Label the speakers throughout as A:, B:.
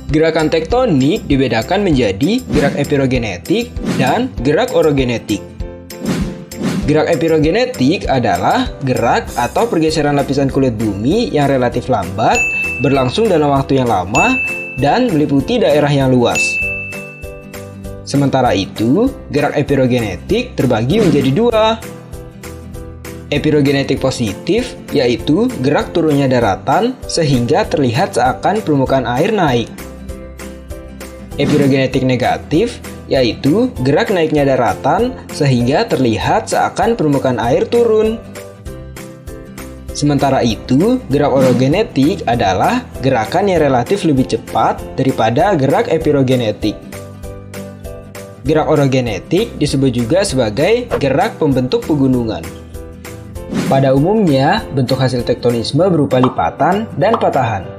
A: Gerakan tektonik dibedakan menjadi gerak epirogenetik dan gerak orogenetik. Gerak epirogenetik adalah gerak atau pergeseran lapisan kulit bumi yang relatif lambat, berlangsung dalam waktu yang lama, dan meliputi daerah yang luas. Sementara itu, gerak epirogenetik terbagi menjadi dua. Epirogenetik positif, yaitu gerak turunnya daratan sehingga terlihat seakan permukaan air naik. Epirogenetik negatif, yaitu gerak naiknya daratan sehingga terlihat seakan permukaan air turun. Sementara itu, gerak orogenetik adalah gerakan yang relatif lebih cepat daripada gerak epirogenetik. Gerak orogenetik disebut juga sebagai gerak pembentuk pegunungan. Pada umumnya, bentuk hasil tektonisme berupa lipatan dan patahan.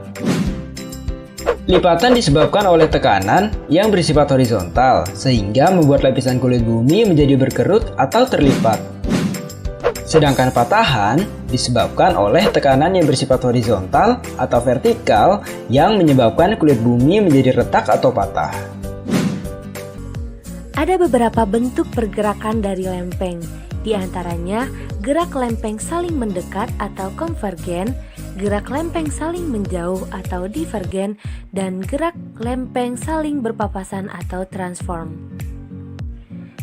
A: Lipatan disebabkan oleh tekanan yang bersifat horizontal, sehingga membuat lapisan kulit bumi menjadi berkerut atau terlipat. Sedangkan patahan disebabkan oleh tekanan yang bersifat horizontal atau vertikal yang menyebabkan kulit bumi menjadi retak atau patah.
B: Ada beberapa bentuk pergerakan dari lempeng, di antaranya gerak lempeng saling mendekat atau konvergen, gerak lempeng saling menjauh atau divergen, dan gerak lempeng saling berpapasan atau transform.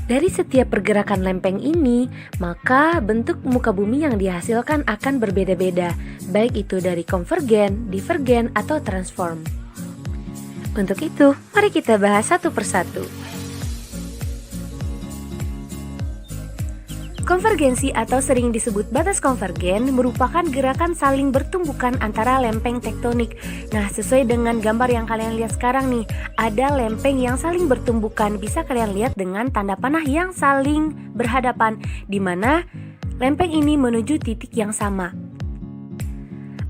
B: Dari setiap pergerakan lempeng ini, maka bentuk muka bumi yang dihasilkan akan berbeda-beda, baik itu dari konvergen, divergen, atau transform. Untuk itu, mari kita bahas satu persatu. Konvergensi atau sering disebut batas konvergen merupakan gerakan saling bertumbukan antara lempeng tektonik. Nah, sesuai dengan gambar yang kalian lihat sekarang nih, ada lempeng yang saling bertumbukan. Bisa kalian lihat dengan tanda panah yang saling berhadapan, di mana lempeng ini menuju titik yang sama.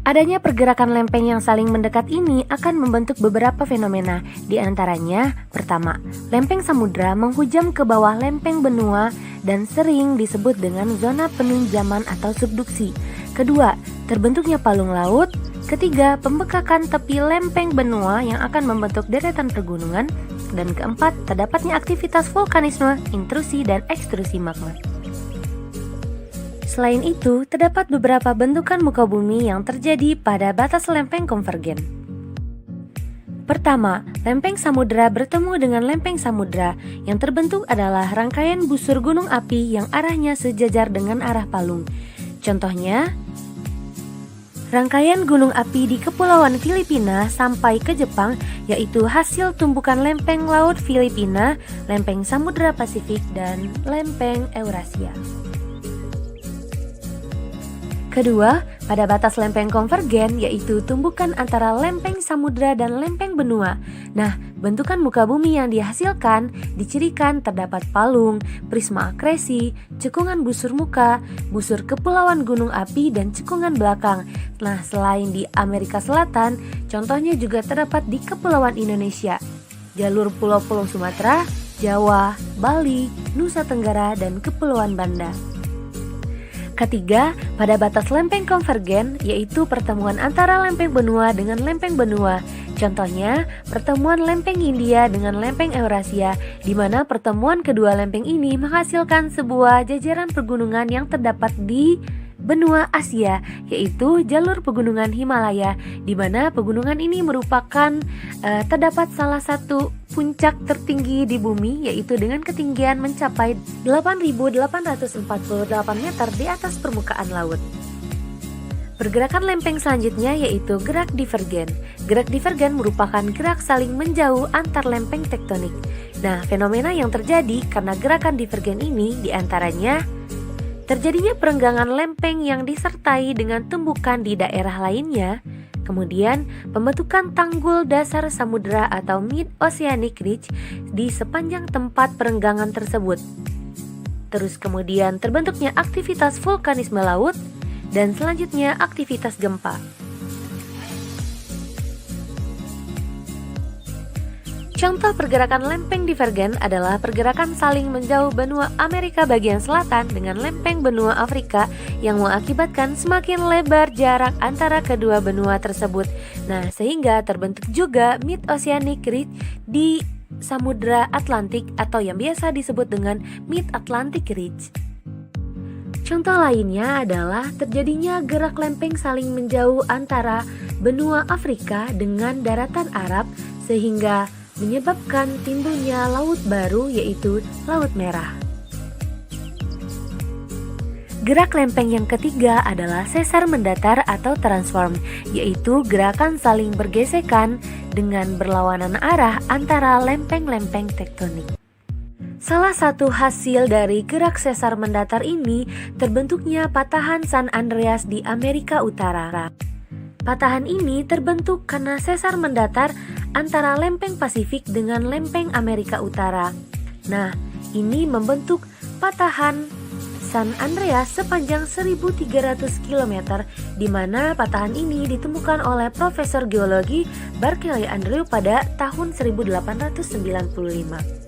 B: Adanya pergerakan lempeng yang saling mendekat ini akan membentuk beberapa fenomena. Di antaranya, pertama, lempeng samudra menghujam ke bawah lempeng benua dan sering disebut dengan zona penunjaman atau subduksi. Kedua, terbentuknya palung laut. Ketiga, pembekakan tepi lempeng benua yang akan membentuk deretan pergunungan. Dan keempat, terdapatnya aktivitas vulkanisme, intrusi, dan ekstrusi magma. Selain itu, terdapat beberapa bentukan muka bumi yang terjadi pada batas lempeng konvergen. Pertama, lempeng samudra bertemu dengan lempeng samudra. Yang terbentuk adalah rangkaian busur gunung api yang arahnya sejajar dengan arah palung. Contohnya, rangkaian gunung api di Kepulauan Filipina sampai ke Jepang, yaitu hasil tumbukan lempeng laut Filipina, lempeng Samudra Pasifik, dan lempeng Eurasia. Kedua, pada batas lempeng konvergen, yaitu tumbukan antara lempeng samudra dan lempeng benua. Nah, bentukan muka bumi yang dihasilkan dicirikan terdapat palung, prisma akresi, cekungan busur muka, busur kepulauan gunung api, dan cekungan belakang. Nah, selain di Amerika Selatan, contohnya juga terdapat di Kepulauan Indonesia, jalur pulau-pulau Sumatera, Jawa, Bali, Nusa Tenggara, dan Kepulauan Banda. Ketiga, pada batas lempeng konvergen, yaitu pertemuan antara lempeng benua dengan lempeng benua. Contohnya, pertemuan lempeng Hindia dengan lempeng Eurasia, di mana pertemuan kedua lempeng ini menghasilkan sebuah jajaran pegunungan yang terdapat di benua Asia, yaitu jalur pegunungan Himalaya, di mana pegunungan ini merupakan terdapat salah satu puncak tertinggi di bumi, yaitu dengan ketinggian mencapai 8.848 meter di atas permukaan laut. Pergerakan lempeng selanjutnya yaitu gerak divergen. Gerak divergen merupakan gerak saling menjauh antar lempeng tektonik. Nah, fenomena yang terjadi karena gerakan divergen ini diantaranya terjadinya perenggangan lempeng yang disertai dengan tumbukan di daerah lainnya, kemudian pembentukan tanggul dasar samudera atau mid-oceanic ridge di sepanjang tempat perenggangan tersebut. Terus kemudian terbentuknya aktivitas vulkanisme laut, dan selanjutnya aktivitas gempa. Contoh pergerakan lempeng divergen adalah pergerakan saling menjauh benua Amerika bagian selatan dengan lempeng benua Afrika yang mengakibatkan semakin lebar jarak antara kedua benua tersebut. Nah, sehingga terbentuk juga Mid-Oceanic Ridge di Samudra Atlantik atau yang biasa disebut dengan Mid-Atlantic Ridge. Contoh lainnya adalah terjadinya gerak lempeng saling menjauh antara benua Afrika dengan daratan Arab sehingga menyebabkan timbulnya laut baru yaitu Laut Merah. Gerak lempeng yang ketiga adalah sesar mendatar atau transform, yaitu gerakan saling bergesekan dengan berlawanan arah antara lempeng-lempeng tektonik. Salah satu hasil dari gerak sesar mendatar ini terbentuknya patahan San Andreas di Amerika Utara. Patahan ini terbentuk karena sesar mendatar antara lempeng Pasifik dengan lempeng Amerika Utara. Nah, ini membentuk patahan San Andreas sepanjang 1.300 km, di mana patahan ini ditemukan oleh Profesor Geologi Barclay Andrew pada tahun 1895.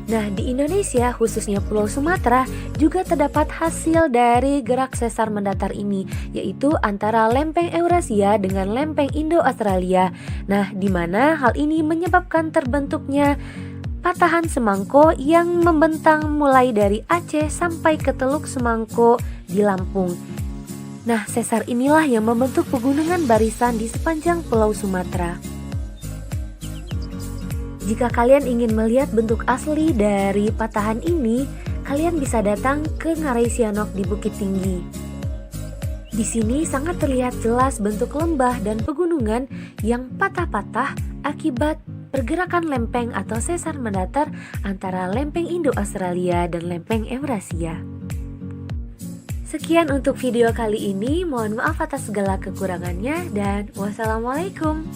B: Nah, di Indonesia, khususnya Pulau Sumatera, juga terdapat hasil dari gerak sesar mendatar ini, yaitu antara lempeng Eurasia dengan lempeng Indo-Australia. Nah, di mana hal ini menyebabkan terbentuknya patahan Semangko yang membentang mulai dari Aceh sampai ke Teluk Semangko di Lampung. Nah, sesar inilah yang membentuk pegunungan barisan di sepanjang Pulau Sumatera. Jika kalian ingin melihat bentuk asli dari patahan ini, kalian bisa datang ke Ngarai Sianok di Bukit Tinggi. Di sini sangat terlihat jelas bentuk lembah dan pegunungan yang patah-patah akibat pergerakan lempeng atau sesar mendatar antara lempeng Indo-Australia dan lempeng Eurasia. Sekian untuk video kali ini, mohon maaf atas segala kekurangannya dan wassalamualaikum.